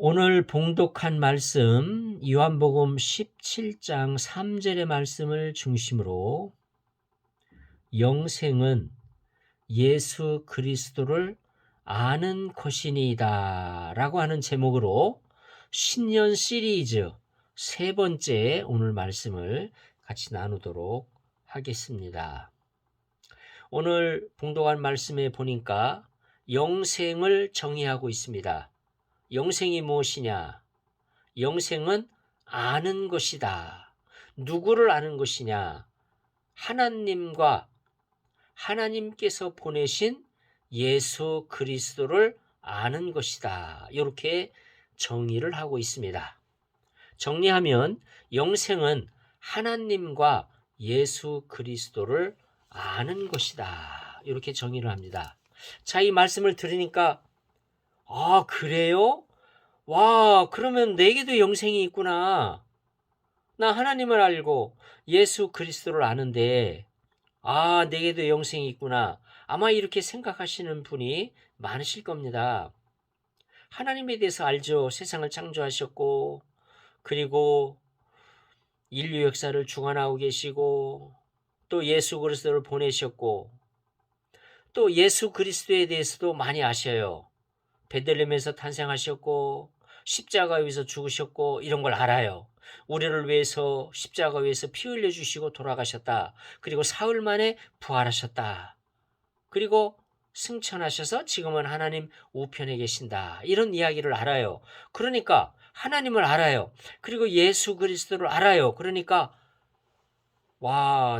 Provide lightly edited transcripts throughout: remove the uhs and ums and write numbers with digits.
오늘 봉독한 말씀 요한복음 17장 3절의 말씀을 중심으로 영생은 예수 그리스도를 아는 것이니이다 라고 하는 제목으로 신년 시리즈 세 번째 오늘 말씀을 같이 나누도록 하겠습니다. 오늘 봉독한 말씀에 보니까 영생을 정의하고 있습니다. 영생이 무엇이냐? 영생은 아는 것이다. 누구를 아는 것이냐? 하나님과 하나님께서 보내신 예수 그리스도를 아는 것이다. 이렇게 정의를 하고 있습니다. 정리하면 영생은 하나님과 예수 그리스도를 아는 것이다. 이렇게 정의를 합니다. 자, 이 말씀을 들으니까 그래요? 와, 그러면 내게도 영생이 있구나. 나 하나님을 알고 예수 그리스도를 아는데, 내게도 영생이 있구나. 아마 이렇게 생각하시는 분이 많으실 겁니다. 하나님에 대해서 알죠. 세상을 창조하셨고, 그리고 인류 역사를 주관하고 계시고, 또 예수 그리스도를 보내셨고, 또 예수 그리스도에 대해서도 많이 아셔요. 베들레헴에서 탄생하셨고 십자가 위에서 죽으셨고 이런 걸 알아요. 우리를 위해서 십자가 위에서 피 흘려 주시고 돌아가셨다. 그리고 사흘 만에 부활하셨다. 그리고 승천하셔서 지금은 하나님 우편에 계신다. 이런 이야기를 알아요. 그러니까 하나님을 알아요. 그리고 예수 그리스도를 알아요. 그러니까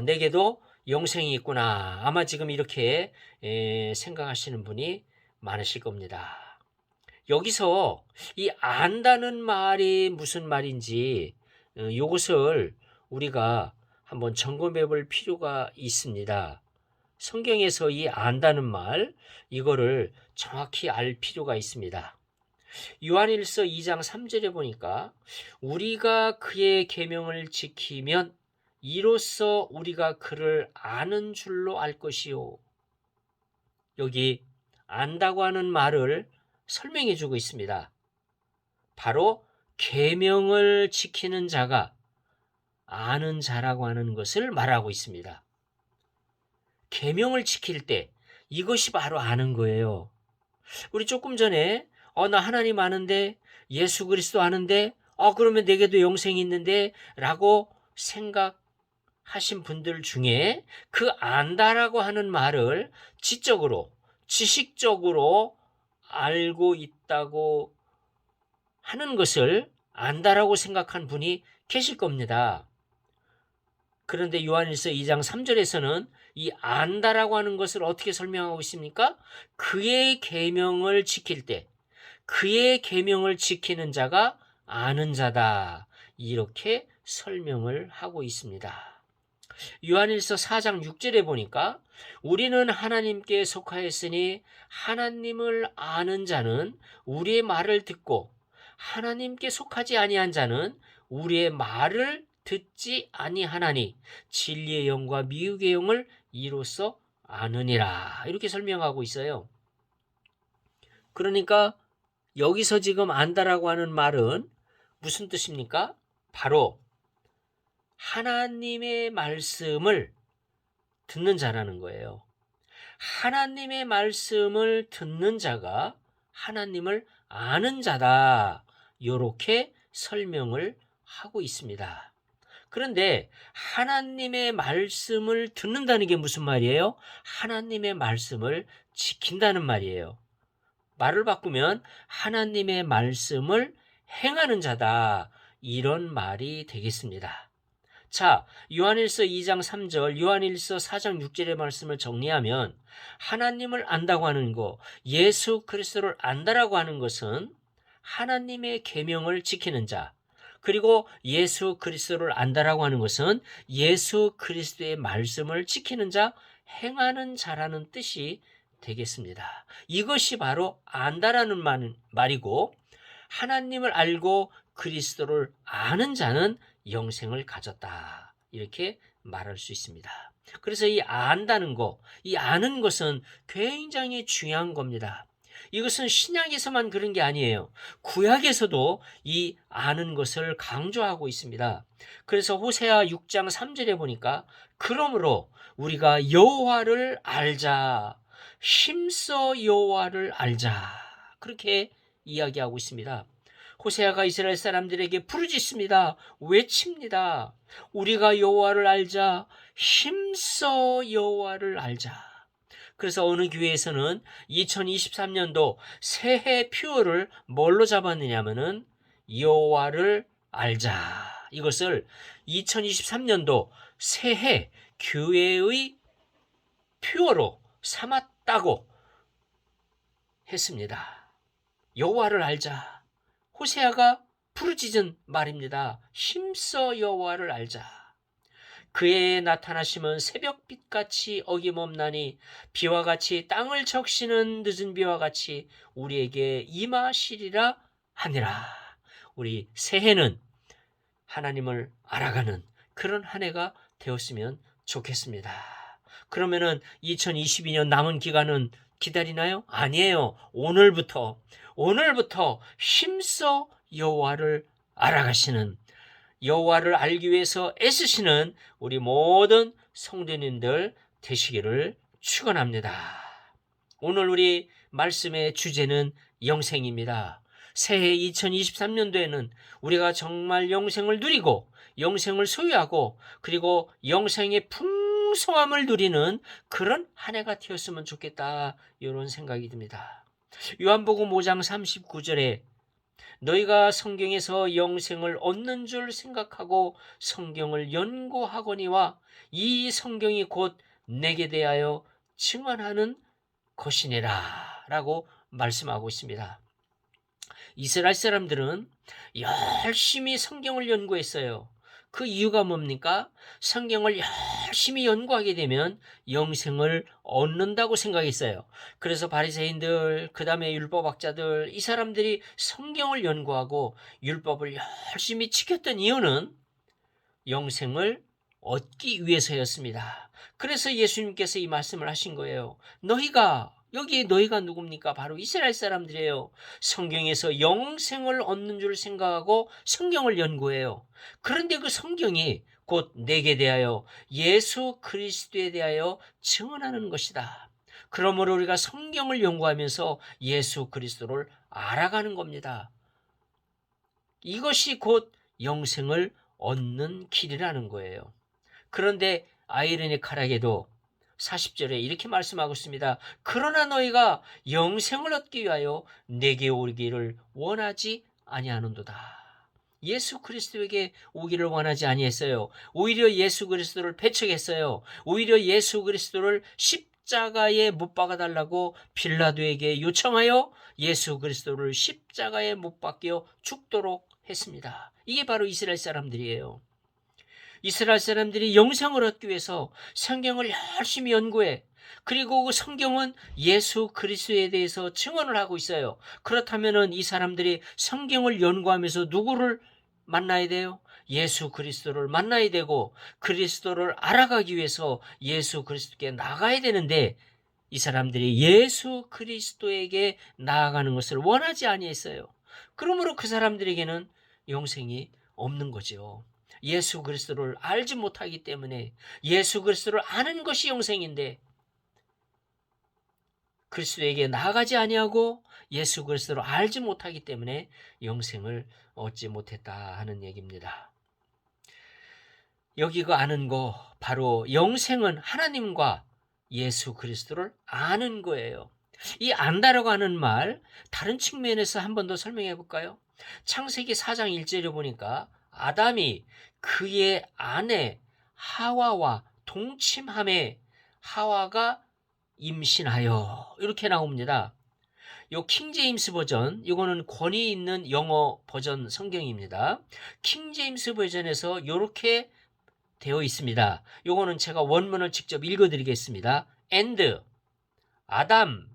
내게도 영생이 있구나. 아마 지금 이렇게 생각하시는 분이 많으실 겁니다. 여기서 이 안다는 말이 무슨 말인지 이것을 우리가 한번 점검해 볼 필요가 있습니다. 성경에서 이 안다는 말 이거를 정확히 알 필요가 있습니다. 요한일서 2장 3절에 보니까 우리가 그의 계명을 지키면 이로써 우리가 그를 아는 줄로 알 것이요. 여기 안다고 하는 말을 설명해 주고 있습니다. 바로 계명을 지키는 자가 아는 자라고 하는 것을 말하고 있습니다. 계명을 지킬 때 이것이 바로 아는 거예요. 우리 조금 전에 나 하나님 아는데 예수 그리스도 아는데 그러면 내게도 영생이 있는데 라고 생각하신 분들 중에 그 안다라고 하는 말을 지적으로 지식적으로 알고 있다고 하는 것을 안다라고 생각한 분이 계실 겁니다. 그런데 요한일서 2장 3절에서는 이 안다라고 하는 것을 어떻게 설명하고 있습니까? 그의 계명을 지킬 때 그의 계명을 지키는 자가 아는 자다. 이렇게 설명을 하고 있습니다. 요한일서 4장 6절에 보니까 우리는 하나님께 속하였으니 하나님을 아는 자는 우리의 말을 듣고 하나님께 속하지 아니한 자는 우리의 말을 듣지 아니하나니 진리의 영과 미혹의 영을 이로써 아느니라. 이렇게 설명하고 있어요. 그러니까 여기서 지금 안다라고 하는 말은 무슨 뜻입니까? 바로 하나님의 말씀을 듣는 자라는 거예요. 하나님의 말씀을 듣는 자가 하나님을 아는 자다. 이렇게 설명을 하고 있습니다. 그런데 하나님의 말씀을 듣는다는 게 무슨 말이에요? 하나님의 말씀을 지킨다는 말이에요. 말을 바꾸면 하나님의 말씀을 행하는 자다. 이런 말이 되겠습니다. 자, 요한일서 2장 3절, 요한일서 4장 6절의 말씀을 정리하면 하나님을 안다고 하는 것, 예수 그리스도를 안다라고 하는 것은 하나님의 계명을 지키는 자, 그리고 예수 그리스도를 안다라고 하는 것은 예수 그리스도의 말씀을 지키는 자, 행하는 자라는 뜻이 되겠습니다. 이것이 바로 안다라는 말이고 하나님을 알고 그리스도를 아는 자는 영생을 가졌다. 이렇게 말할 수 있습니다. 그래서 이 안다는 거, 이 아는 것은 굉장히 중요한 겁니다. 이것은 신약에서만 그런 게 아니에요. 구약에서도 이 아는 것을 강조하고 있습니다. 그래서 호세아 6장 3절에 보니까 그러므로 우리가 여호와를 알자. 힘써 여호와를 알자. 그렇게 이야기하고 있습니다. 호세아가 이스라엘 사람들에게 부르짖습니다. 외칩니다. 우리가 여호와를 알자. 힘써 여호와를 알자. 그래서 어느 교회에서는 2023년도 새해 표어를 뭘로 잡았느냐면은 여호와를 알자. 이것을 2023년도 새해 교회의 표어로 삼았다고 했습니다. 여호와를 알자. 호세아가 부르짖은 말입니다. 힘써 여호와를 알자. 그의 나타나심은 새벽빛같이 어김없나니 비와 같이 땅을 적시는 늦은 비와 같이 우리에게 임하시리라 하니라. 우리 새해는 하나님을 알아가는 그런 한 해가 되었으면 좋겠습니다. 그러면은 2022년 남은 기간은 기다리나요? 아니에요. 오늘부터 힘써 여호와를 알아가시는, 여호와를 알기 위해서 애쓰시는 우리 모든 성도님들 되시기를 축원합니다. 오늘 우리 말씀의 주제는 영생입니다. 새해 2023년도에는 우리가 정말 영생을 누리고 영생을 소유하고 그리고 영생의 풍성함을 누리는 그런 한 해가 되었으면 좋겠다, 이런 생각이 듭니다. 요한복음 5장 39절에 너희가 성경에서 영생을 얻는 줄 생각하고 성경을 연구하거니와 이 성경이 곧 내게 대하여 증언하는 것이니라 라고 말씀하고 있습니다. 이스라엘 사람들은 열심히 성경을 연구했어요. 그 이유가 뭡니까? 성경을 열심히 연구하게 되면 영생을 얻는다고 생각했어요. 그래서 바리새인들, 그 다음에 율법학자들, 이 사람들이 성경을 연구하고 율법을 열심히 지켰던 이유는 영생을 얻기 위해서였습니다. 그래서 예수님께서 이 말씀을 하신 거예요. 여기 너희가 누굽니까? 바로 이스라엘 사람들이에요. 성경에서 영생을 얻는 줄 생각하고 성경을 연구해요. 그런데 그 성경이 곧 내게 대하여 예수 그리스도에 대하여 증언하는 것이다. 그러므로 우리가 성경을 연구하면서 예수 그리스도를 알아가는 겁니다. 이것이 곧 영생을 얻는 길이라는 거예요. 그런데 아이러니컬하게도 40절에 이렇게 말씀하고 있습니다. 그러나 너희가 영생을 얻기 위하여 내게 오기를 원하지 아니하는도다. 예수 그리스도에게 오기를 원하지 아니했어요. 오히려 예수 그리스도를 배척했어요. 오히려 예수 그리스도를 십자가에 못 박아달라고 빌라도에게 요청하여 예수 그리스도를 십자가에 못 박혀 죽도록 했습니다. 이게 바로 이스라엘 사람들이에요. 이스라엘 사람들이 영생을 얻기 위해서 성경을 열심히 연구해. 그리고 그 성경은 예수 그리스도에 대해서 증언을 하고 있어요. 그렇다면 이 사람들이 성경을 연구하면서 누구를 만나야 돼요? 예수 그리스도를 만나야 되고 그리스도를 알아가기 위해서 예수 그리스도께 나가야 되는데 이 사람들이 예수 그리스도에게 나아가는 것을 원하지 아니했어요. 그러므로 그 사람들에게는 영생이 없는 거죠. 예수 그리스도를 알지 못하기 때문에, 예수 그리스도를 아는 것이 영생인데 그리스도에게 나아가지 아니하고 예수 그리스도를 알지 못하기 때문에 영생을 얻지 못했다 하는 얘기입니다. 여기 그 아는 거, 바로 영생은 하나님과 예수 그리스도를 아는 거예요. 이 안다라고 하는 말, 다른 측면에서 한 번 더 설명해 볼까요? 창세기 4장 1절에 보니까 아담이 그의 아내 하와와 동침함에 하와가 임신하여, 이렇게 나옵니다. 요 킹제임스 버전, 이거는 권위 있는 영어 버전 성경입니다. 킹제임스 버전에서 이렇게 되어 있습니다. 요거는 제가 원문을 직접 읽어드리겠습니다. And Adam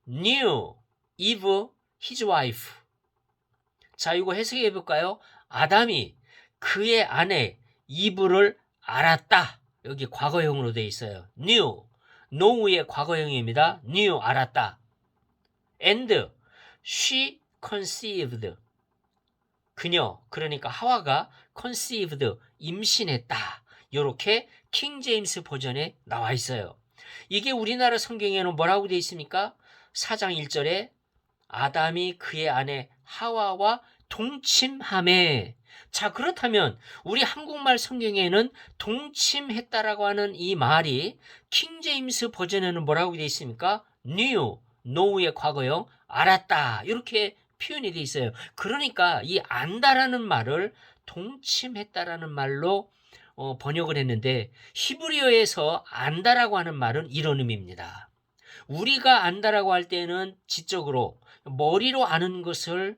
knew Eve his wife. 자, 이거 해석해 볼까요? 아담이 그의 아내 이브를 알았다. 여기 과거형으로 되어 있어요. knew, know의 과거형입니다. knew, 알았다. and she conceived. 그녀, 그러니까 하와가 conceived, 임신했다. 요렇게 킹 제임스 버전에 나와 있어요. 이게 우리나라 성경에는 뭐라고 되어 있습니까? 4장 1절에 아담이 그의 아내 하와와 동침하매. 자, 그렇다면 우리 한국말 성경에는 동침했다라고 하는 이 말이 킹 제임스 버전에는 뭐라고 되어 있습니까? knew, know의 과거형, 알았다. 이렇게 표현이 되어 있어요. 그러니까 이 안다라는 말을 동침했다라는 말로 번역을 했는데, 히브리어에서 안다라고 하는 말은 이런 의미입니다. 우리가 안다라고 할 때는 지적으로 머리로 아는 것을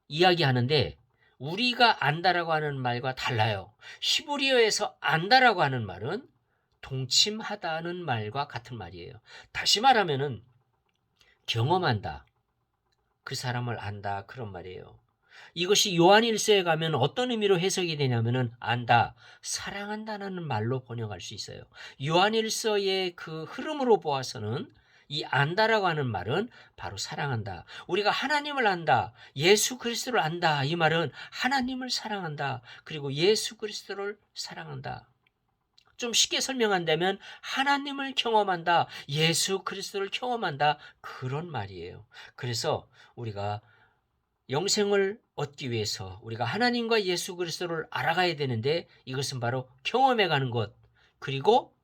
이야기하는데, 우리가 안다라고 하는 말과 달라요. 히브리어에서 안다라고 하는 말은 동침하다는 말과 같은 말이에요. 다시 말하면은 경험한다, 그 사람을 안다, 그런 말이에요. 이것이 요한일서에 가면 어떤 의미로 해석이 되냐면은 안다, 사랑한다는 말로 번역할 수 있어요. 요한일서의 그 흐름으로 보아서는 이 안다라고 하는 말은 바로 사랑한다. 우리가 하나님을 안다, 예수 그리스도를 안다. 이 말은 하나님을 사랑한다, 그리고 예수 그리스도를 사랑한다. 좀 쉽게 설명한다면 하나님을 경험한다, 예수 그리스도를 경험한다, 그런 말이에요. 그래서 우리가 영생을 얻기 위해서 우리가 하나님과 예수 그리스도를 알아가야 되는데, 이것은 바로 경험해 가는 것, 그리고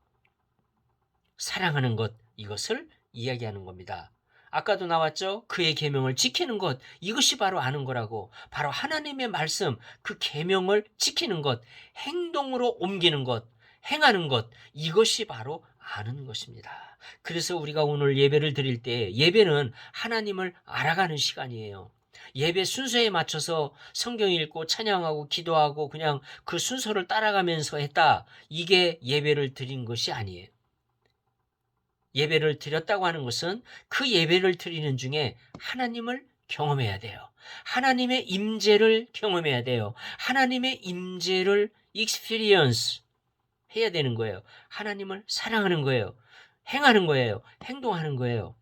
사랑하는 것, 이것을 이야기하는 겁니다. 아까도 나왔죠? 그의 계명을 지키는 것, 이것이 바로 아는 거라고. 바로 하나님의 말씀, 그 계명을 지키는 것, 행동으로 옮기는 것, 행하는 것, 이것이 바로 아는 것입니다. 그래서 우리가 오늘 예배를 드릴 때, 예배는 하나님을 알아가는 시간이에요. 예배 순서에 맞춰서 성경 읽고 찬양하고 기도하고 그냥 그 순서를 따라가면서 했다, 이게 예배를 드린 것이 아니에요. 예배를 드렸다고 하는 것은 그 예배를 드리는 중에 하나님을 경험해야 돼요. 하나님의 임재를 경험해야 돼요. 하나님의 임재를 experience 해야 되는 거예요. 하나님을 사랑하는 거예요. 행하는 거예요. 행동하는 거예요.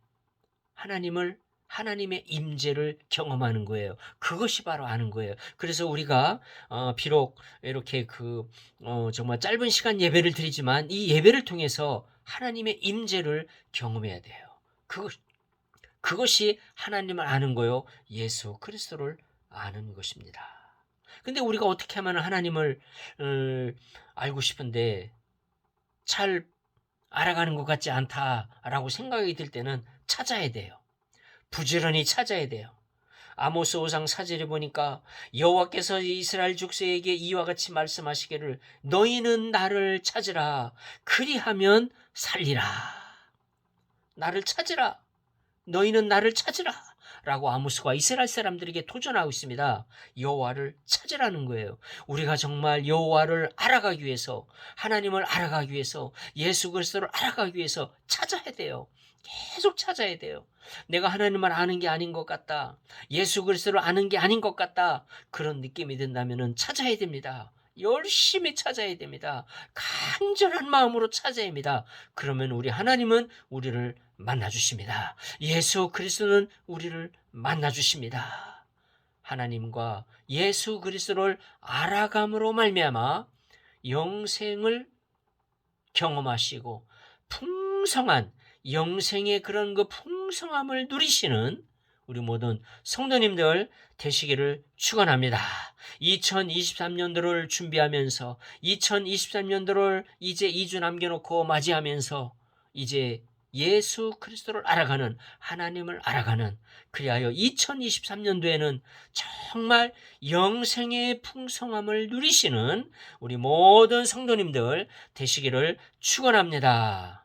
하나님의 임재를 경험하는 거예요. 그것이 바로 아는 거예요. 그래서 우리가 비록 이렇게 정말 짧은 시간 예배를 드리지만, 이 예배를 통해서 하나님의 임재를 경험해야 돼요. 그것이 하나님을 아는 거요, 예수 그리스도를 아는 것입니다. 근데 우리가 어떻게 하면 하나님을 알고 싶은데 잘 알아가는 것 같지 않다라고 생각이 들 때는 찾아야 돼요. 부지런히 찾아야 돼요. 아모스 5장 4절에 보니까 여호와께서 이스라엘 족속에게 이와 같이 말씀하시기를 너희는 나를 찾으라, 그리하면 살리라. 나를 찾으라, 너희는 나를 찾으라 라고 아모스가 이스라엘 사람들에게 도전하고 있습니다. 여호와를 찾으라는 거예요. 우리가 정말 여호와를 알아가기 위해서, 하나님을 알아가기 위해서, 예수 그리스도를 알아가기 위해서 찾아야 돼요. 계속 찾아야 돼요. 내가 하나님을 아는 게 아닌 것 같다, 예수 그리스도를 아는 게 아닌 것 같다, 그런 느낌이 든다면 찾아야 됩니다. 열심히 찾아야 됩니다. 간절한 마음으로 찾아야 합니다. 그러면 우리 하나님은 우리를 만나주십니다. 예수 그리스도는 우리를 만나주십니다. 하나님과 예수 그리스도를 알아감으로 말미암아 영생을 경험하시고 풍성한 영생의 그런 그 풍성함을 누리시는 우리 모든 성도님들 되시기를 축원합니다. 2023년도를 준비하면서 2023년도를 이제 2주 남겨놓고 맞이하면서 이제 예수 그리스도를 알아가는, 하나님을 알아가는, 그리하여 2023년도에는 정말 영생의 풍성함을 누리시는 우리 모든 성도님들 되시기를 축원합니다.